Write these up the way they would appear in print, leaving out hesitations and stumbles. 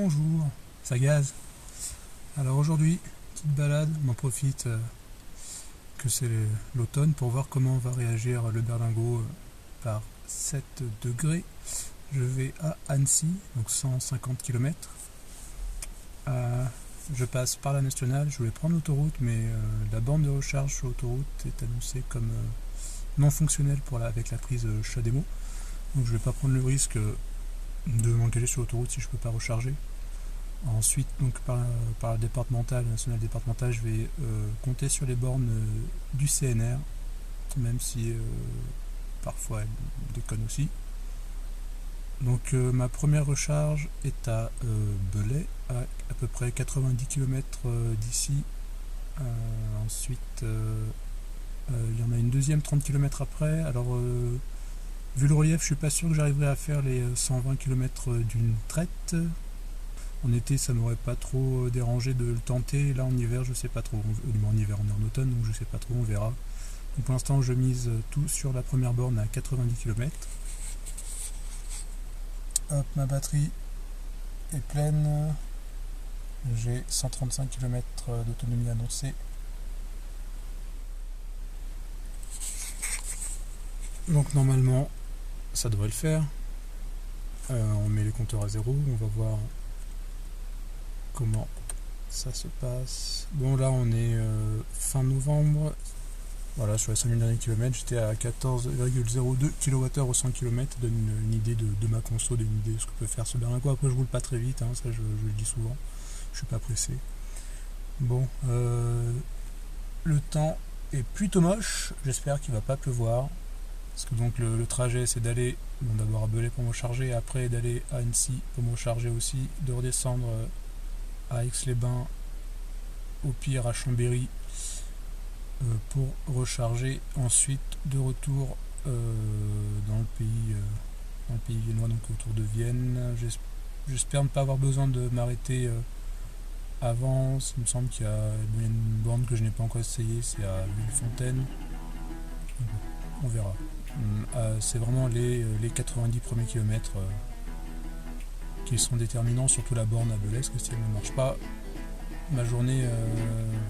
Bonjour, ça gaz. Alors aujourd'hui, petite balade, on en profite que c'est l'automne pour voir comment va réagir le berlingot par 7 degrés. Je vais à Annecy, donc 150 km. Je passe par la nationale, je voulais prendre l'autoroute, mais la borne de recharge sur l'autoroute est annoncée comme non fonctionnelle avec la prise Chademo. Donc je ne vais pas prendre le risque de m'engager sur l'autoroute si je ne peux pas recharger. Ensuite, donc par la départementale, nationale départementale, je vais compter sur les bornes du CNR, même si parfois elles déconnent aussi. Donc ma première recharge est à Belay, à peu près 90 km d'ici. Ensuite, il y en a une deuxième 30 km après. Alors, vu le relief, je suis pas sûr que j'arriverai à faire les 120 km d'une traite. En été, ça m'aurait pas trop dérangé de le tenter. Là, en hiver, je sais pas trop. En hiver, on est en automne, donc je sais pas trop, on verra. Donc, pour l'instant, je mise tout sur la première borne à 90 km. Hop, ma batterie est pleine. J'ai 135 km d'autonomie annoncée. Donc normalement, ça devrait le faire. On met les compteurs à zéro, on va voir comment ça se passe. Bon, là on est fin novembre. Voilà, sur les 5000 derniers kilomètres, j'étais à 14,02 kWh au 100 km. Ça donne une idée de ma conso, une idée de ce que peut faire ce berlingot. Après, je roule pas très vite, hein, ça je le dis souvent. Je suis pas pressé. Bon, le temps est plutôt moche. J'espère qu'il va pas pleuvoir. Parce que donc le trajet, c'est d'aller d'abord à Belay pour me recharger, après d'aller à Annecy pour me recharger aussi, de redescendre à Aix-les-Bains, au pire à Chambéry, pour recharger, ensuite de retour dans le pays viennois, donc autour de Vienne. J'espère ne pas avoir besoin de m'arrêter avant. Il me semble qu'il y a une borne que je n'ai pas encore essayée, c'est à Villefontaine. On verra. C'est vraiment les 90 premiers kilomètres qui sont déterminants, surtout la borne à Belay, parce que si elle ne marche pas, ma journée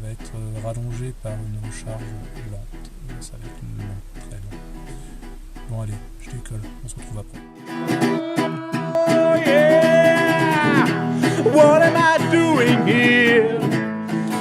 va être rallongée par une recharge lente. Ça va être très long. Bon allez, je décolle, on se retrouve après. Oh yeah, what am I doing here?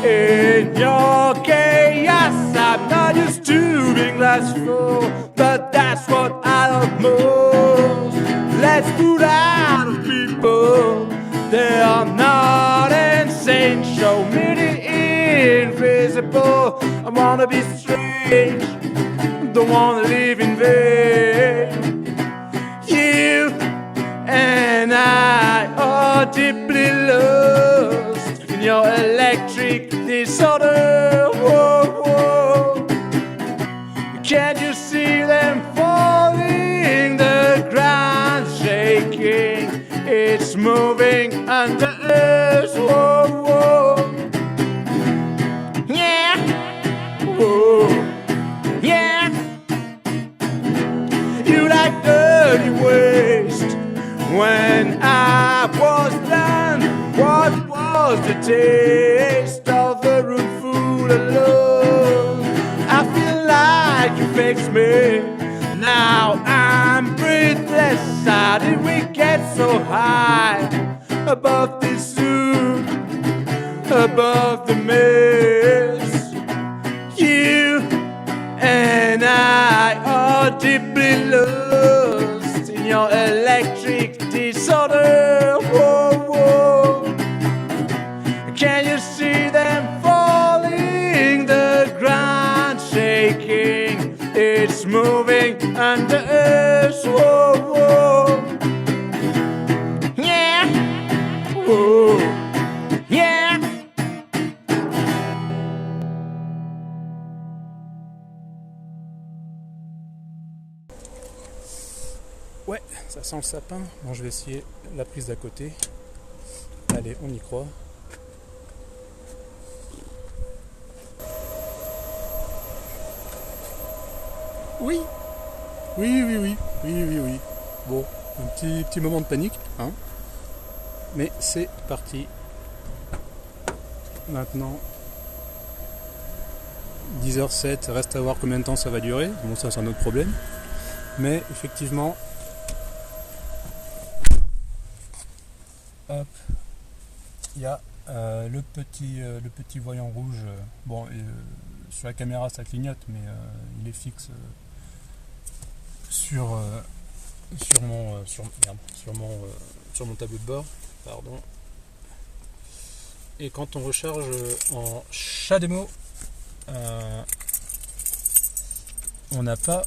In your chaos, I'm not used to being last full, but that's what I love most. Let's put out of people, they are not insane. Show me the invisible. I wanna be strange, don't wanna live in vain. You and I are deeply lost in your electric disorder. Whoa, whoa. Can't you see them falling? The ground shaking, it's moving under us. Whoa, whoa. Yeah, whoa, yeah. You like dirty waste. When I was done, what was the taste of a room full of love? I feel like you fixed me. Now I'm breathless. How did we get so high above this zoo, above the mess? You and I are deeply lost in your electric disorder. Whoa, whoa. Can you see them falling? The ground shaking, it's moving under us. Whoa, whoa. Yeah, whoa, yeah. Ouais, ça sent le sapin. Bon, je vais essayer la prise d'à côté. Allez, on y croit. Oui. Oui. Bon, un petit moment de panique, hein. Mais c'est parti. Maintenant 10h07, reste à voir combien de temps ça va durer. Bon, ça c'est un autre problème. Mais effectivement, hop, il y a le petit voyant rouge. Sur la caméra ça clignote, mais il est fixe sur mon tableau de bord. Pardon. Et quand on recharge en CHAdeMO, on n'a pas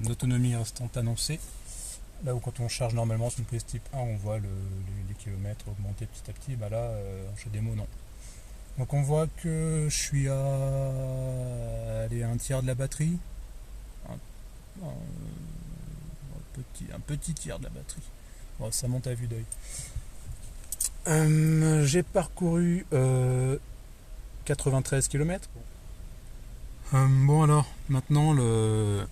d'autonomie restante annoncée. Là où quand on charge normalement sur une prise type 1, on voit les kilomètres augmenter petit à petit, là en CHAdeMO non. Donc on voit que je suis à un tiers de la batterie, un petit tiers de la batterie. Bon, ça monte à vue d'œil. J'ai parcouru 93 km. Alors, maintenant, l'autre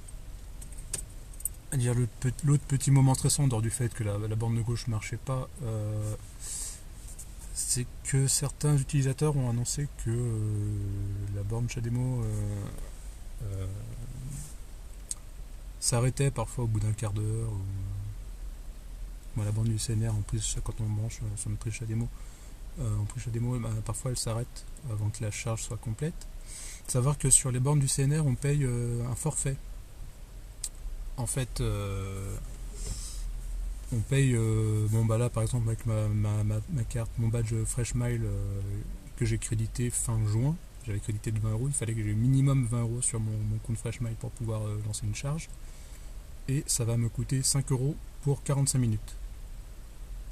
petit moment stressant, dehors du fait que la borne de gauche ne marchait pas, c'est que certains utilisateurs ont annoncé que la borne CHAdeMO s'arrêtait parfois au bout d'un quart d'heure. La borne du CNR, en plus, quand on branche sur notre prise CHAdeMO, parfois elle s'arrête avant que la charge soit complète. Savoir que sur les bornes du CNR, on paye un forfait. En fait, on paye, là par exemple avec ma carte, mon badge FreshMile que j'ai crédité fin juin, j'avais crédité de 20€, il fallait que j'ai minimum 20€ sur mon compte FreshMile pour pouvoir lancer une charge. Et ça va me coûter 5€ pour 45 minutes.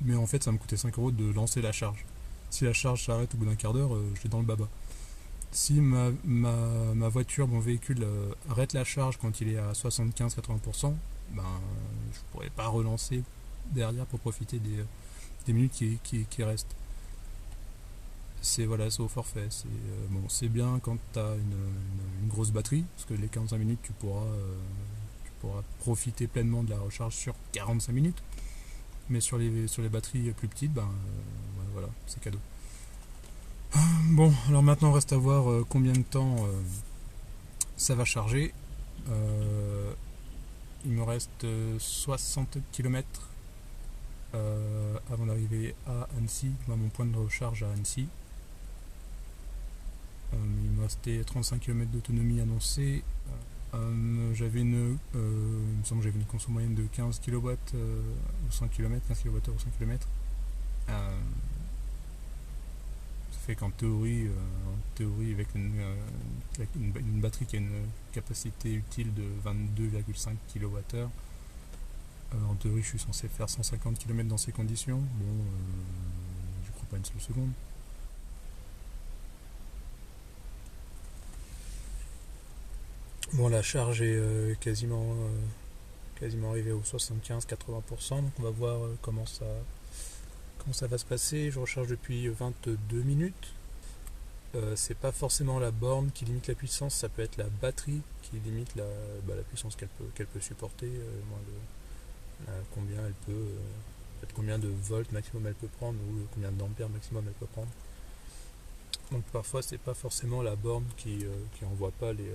Mais en fait, ça va me coûter 5€ de lancer la charge. Si la charge s'arrête au bout d'un quart d'heure, je l'ai dans le baba. Si ma voiture, mon véhicule arrête la charge quand il est à 75-80%, je pourrais pas relancer derrière pour profiter des minutes qui restent. C'est au forfait. C'est bien quand tu as une grosse batterie, parce que les 45 minutes tu pourras profiter pleinement de la recharge sur 45 minutes. Mais sur les batteries plus petites, c'est cadeau. Alors maintenant, reste à voir combien de temps ça va charger. Il me reste 60 km avant d'arriver à Annecy, à mon point de recharge à Annecy. Il me restait 35 km d'autonomie annoncée. Il me semble que j'avais une conso moyenne de 15 kW au 100 km, 15 kWh au 100 km. Ça fait qu'en théorie, avec une batterie qui a une capacité utile de 22,5 kWh, en théorie je suis censé faire 150 km dans ces conditions. Je crois pas une seule seconde. La charge est quasiment arrivée au 75-80%, donc on va voir comment ça va se passer. Je recharge depuis 22 minutes. C'est pas forcément la borne qui limite la puissance, ça peut être la batterie qui limite la puissance qu'elle peut supporter, combien de volts maximum elle peut prendre ou combien d'ampères maximum elle peut prendre. Donc parfois c'est pas forcément la borne qui envoie pas les...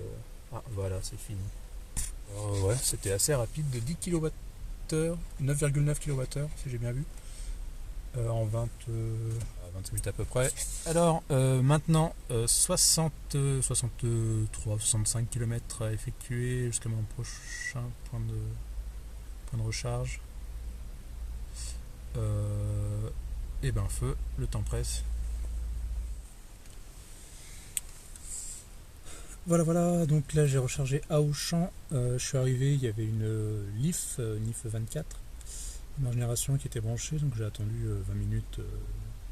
c'est fini. Alors, c'était assez rapide, de 10 kWh, 9,9 kWh si j'ai bien vu, en 25 minutes à peu près. Alors maintenant 63-65 km à effectuer jusqu'à mon prochain point de recharge. Feu, le temps presse. Voilà, donc là j'ai rechargé à Auchan. Je suis arrivé, il y avait une NIF 24, ma génération qui était branchée, donc j'ai attendu 20 minutes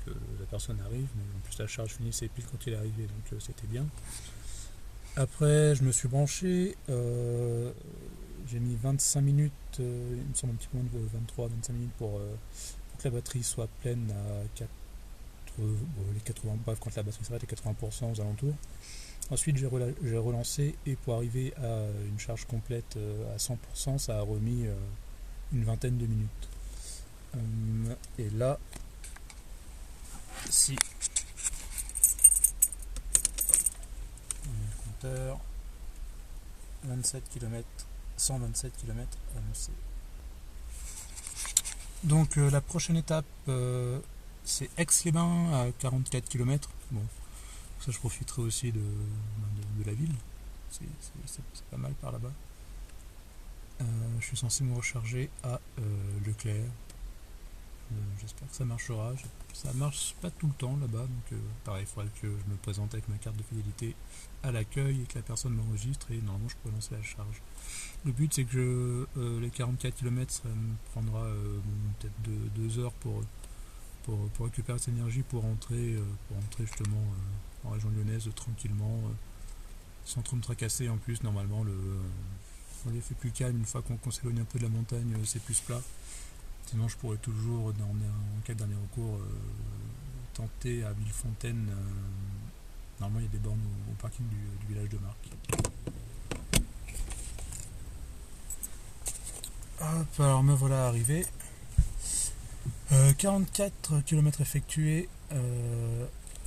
que la personne arrive, mais en plus la charge finissait pile quand il est arrivé, donc c'était bien. Après je me suis branché, j'ai mis 25 minutes, il me semble un petit peu moins de 23-25 minutes pour que la batterie soit pleine à 80, quand la batterie s'arrête à 80% aux alentours. Ensuite j'ai relancé et pour arriver à une charge complète à 100%, ça a remis une vingtaine de minutes. Et là, si le compteur, 27 km, 127 km annoncé. Donc la prochaine étape, c'est Aix-les-Bains à 44 km. Bon, ça je profiterai aussi de la ville. C'est pas mal par là-bas. Je suis censé me recharger à Leclerc. J'espère que ça marchera. Ça marche pas tout le temps là-bas, donc pareil, il faudrait que je me présente avec ma carte de fidélité à l'accueil et que la personne m'enregistre et normalement je pourrais lancer la charge. Le but c'est que les 44 km ça me prendra peut-être 2 heures pour récupérer cette énergie pour rentrer justement en région lyonnaise tranquillement, sans trop me tracasser. En plus normalement on les fait plus calme une fois qu'on s'éloigne un peu de la montagne, c'est plus plat. Sinon je pourrais toujours, en cas de dernier recours, tenter à Villefontaine. Normalement il y a des bornes au parking du village de Marc. Hop, alors me voilà arrivé. 44 km effectués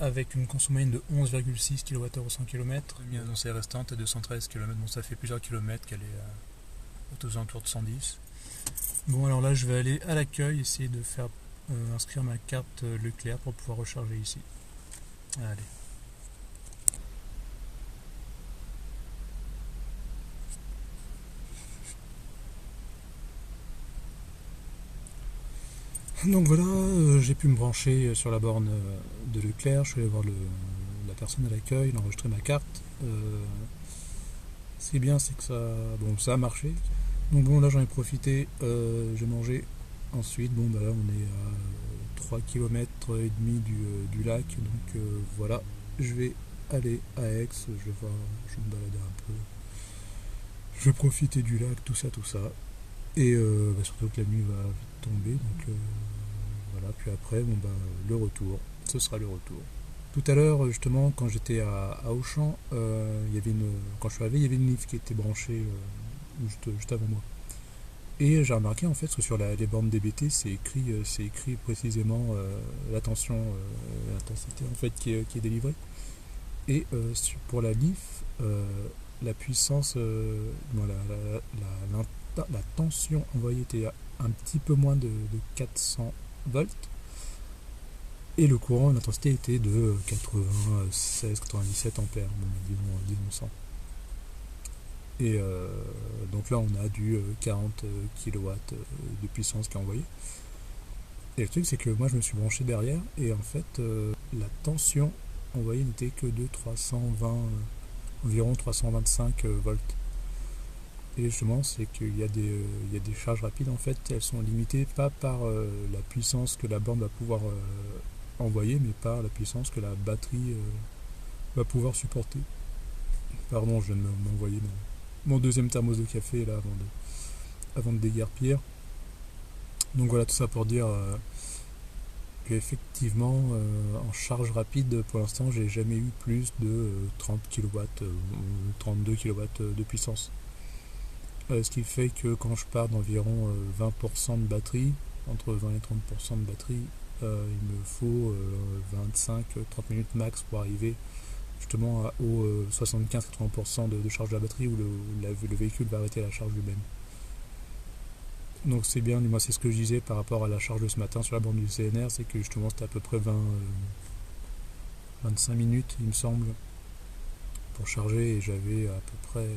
avec une consommation de 11,6 kWh au 100 km. J'ai mis annoncé restante à 213 km, bon ça fait plusieurs kilomètres qu'elle est aux alentours de 110. Bon alors là je vais aller à l'accueil, essayer de faire inscrire ma carte Leclerc pour pouvoir recharger ici. Allez. Donc voilà, j'ai pu me brancher sur la borne de Leclerc, je suis allé voir la personne à l'accueil, il a enregistré ma carte. Ce qui est bien c'est que ça a marché. Donc bon là j'en ai profité, j'ai mangé. Ensuite bon bah là on est à 3 km et demi du lac, donc voilà, je vais aller à Aix, je vais me balader un peu. Je vais profiter du lac, tout ça. Et surtout que la nuit va vite tomber, donc voilà, puis après le retour, ce sera le retour. Tout à l'heure justement quand j'étais à Auchan, quand je suis arrivé il y avait une livre qui était branchée juste avant moi. Et j'ai remarqué en fait que sur les bornes DBT c'est écrit précisément l'intensité en fait qui est délivrée. Et pour la LIF, la puissance, la tension envoyée était un petit peu moins de 400 volts. Et le courant, l'intensité était de 96-97 ampères, disons 100. Et donc là on a du 40 kW de puissance qui est envoyée. Et le truc c'est que moi je me suis branché derrière et en fait la tension envoyée n'était que de 320, environ 325 volts. Et justement c'est qu'il y a des charges rapides en fait, elles sont limitées pas par la puissance que la borne va pouvoir envoyer, mais par la puissance que la batterie va pouvoir supporter. Pardon, je viens de m'envoyer mon deuxième thermos de café là avant de déguerpir. Donc voilà, tout ça pour dire qu'effectivement en charge rapide pour l'instant j'ai jamais eu plus de 30 kW ou 32 kW de puissance. Ce qui fait que quand je pars d'environ 20% de batterie, entre 20 et 30% de batterie, il me faut 25-30 minutes max pour arriver justement au 75-80% de charge de la batterie où le véhicule va arrêter la charge lui-même. Donc c'est bien, moi c'est ce que je disais par rapport à la charge de ce matin sur la borne du CNR, c'est que justement c'était à peu près 25 minutes il me semble pour charger et j'avais à peu près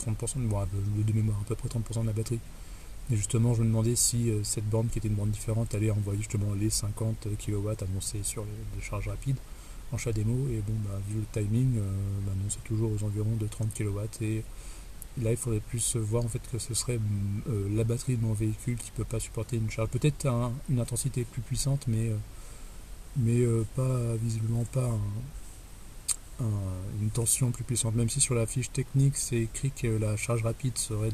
30% de mémoire, à peu près 30% de la batterie. Et justement je me demandais si cette borne qui était une borne différente allait envoyer justement les 50 kW annoncés sur les charges rapides en chat démo, et bon vu le timing, non, c'est toujours aux environs de 30 kW et là il faudrait plus voir en fait que ce serait la batterie de mon véhicule qui peut pas supporter une charge, peut-être une intensité plus puissante mais visiblement pas une tension plus puissante, même si sur la fiche technique c'est écrit que la charge rapide serait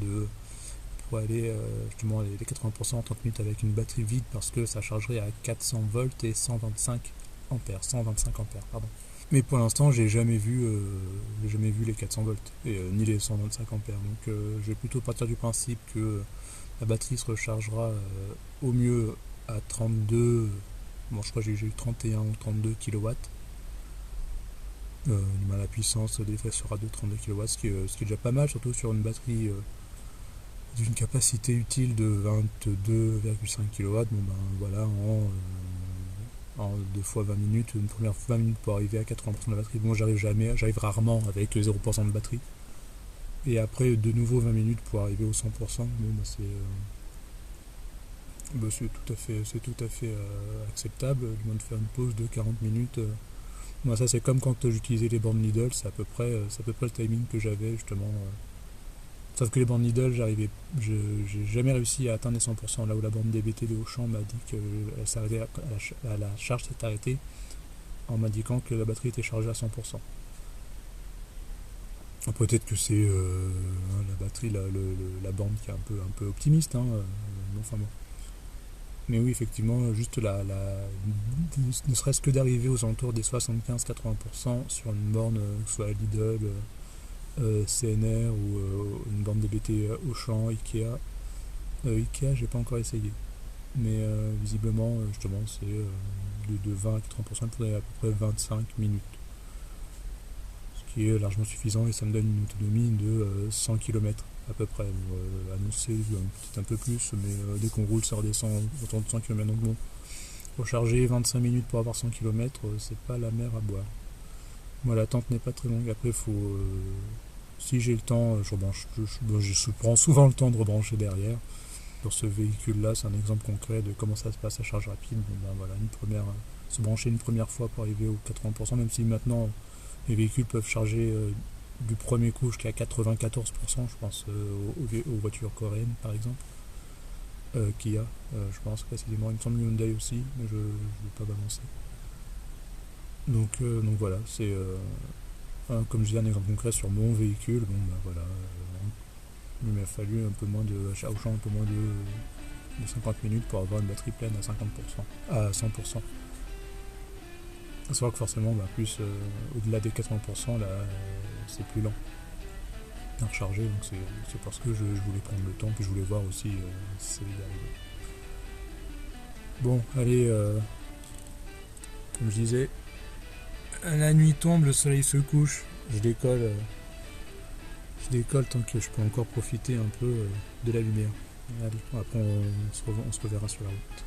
pour aller justement les 80% en 30 minutes avec une batterie vide parce que ça chargerait à 400 volts et 125 ampères. Mais pour l'instant j'ai jamais vu les 400 volts et ni les 125 ampères, donc je vais plutôt partir du principe que La batterie se rechargera au mieux à 32, bon je crois que j'ai eu 31 ou 32 kW. La puissance des faits sera de 32 kW, ce qui est déjà pas mal, surtout sur une batterie d'une capacité utile de 22,5 kW. Bon ben voilà, en 2 fois 20 minutes, une première 20 minutes pour arriver à 80% de la batterie. Bon, j'arrive rarement avec 0% de batterie. Et après, de nouveau 20 minutes pour arriver au 100%. Bon, c'est tout à fait acceptable, du moins de faire une pause de 40 minutes. Moi, ça c'est comme quand j'utilisais les bornes Lidl, c'est à peu près le timing que j'avais justement. Sauf que les bornes Lidl, j'ai jamais réussi à atteindre les 100%, là où la borne DBT de Auchan m'a dit que la charge s'est arrêtée en m'indiquant que la batterie était chargée à 100%. Peut-être que c'est la batterie, la borne qui est un peu optimiste, enfin bon. Mais oui, effectivement, juste ne serait-ce que d'arriver aux alentours des 75-80% sur une borne, soit Lidl, CNR ou une borne DBT Auchan, Ikea. Ikea, j'ai pas encore essayé. Mais visiblement, justement, c'est de 20 à 80%, il faudrait à peu près 25 minutes. Ce qui est largement suffisant et ça me donne une autonomie de 100 km à peu près. Annoncé peut-être un peu plus, mais dès qu'on roule, ça redescend autour de 100 km. Donc bon, recharger 25 minutes pour avoir 100 km, c'est pas la mer à boire. Moi, l'attente n'est pas très longue. Après, si j'ai le temps, je prends souvent le temps de rebrancher derrière. Sur ce véhicule-là, c'est un exemple concret de comment ça se passe à charge rapide. Se brancher une première fois pour arriver aux 80%, même si maintenant les véhicules peuvent charger du premier coup jusqu'à 94%, je pense aux voitures coréennes par exemple. Kia, je pense précisément, il me semble Hyundai aussi, mais je ne vais pas balancer. Donc voilà, c'est comme je disais, un exemple concret sur mon véhicule. Il m'a fallu un peu moins de 50 minutes pour avoir une batterie pleine à 100%. À savoir que forcément, plus au-delà des 80%, là, c'est plus lent à recharger, donc c'est parce que je voulais prendre le temps, puis je voulais voir aussi si ça allait y arriver. Bon, allez, comme je disais, la nuit tombe, le soleil se couche, je décolle tant que je peux encore profiter un peu de la lumière. Allez, après on se reverra sur la route.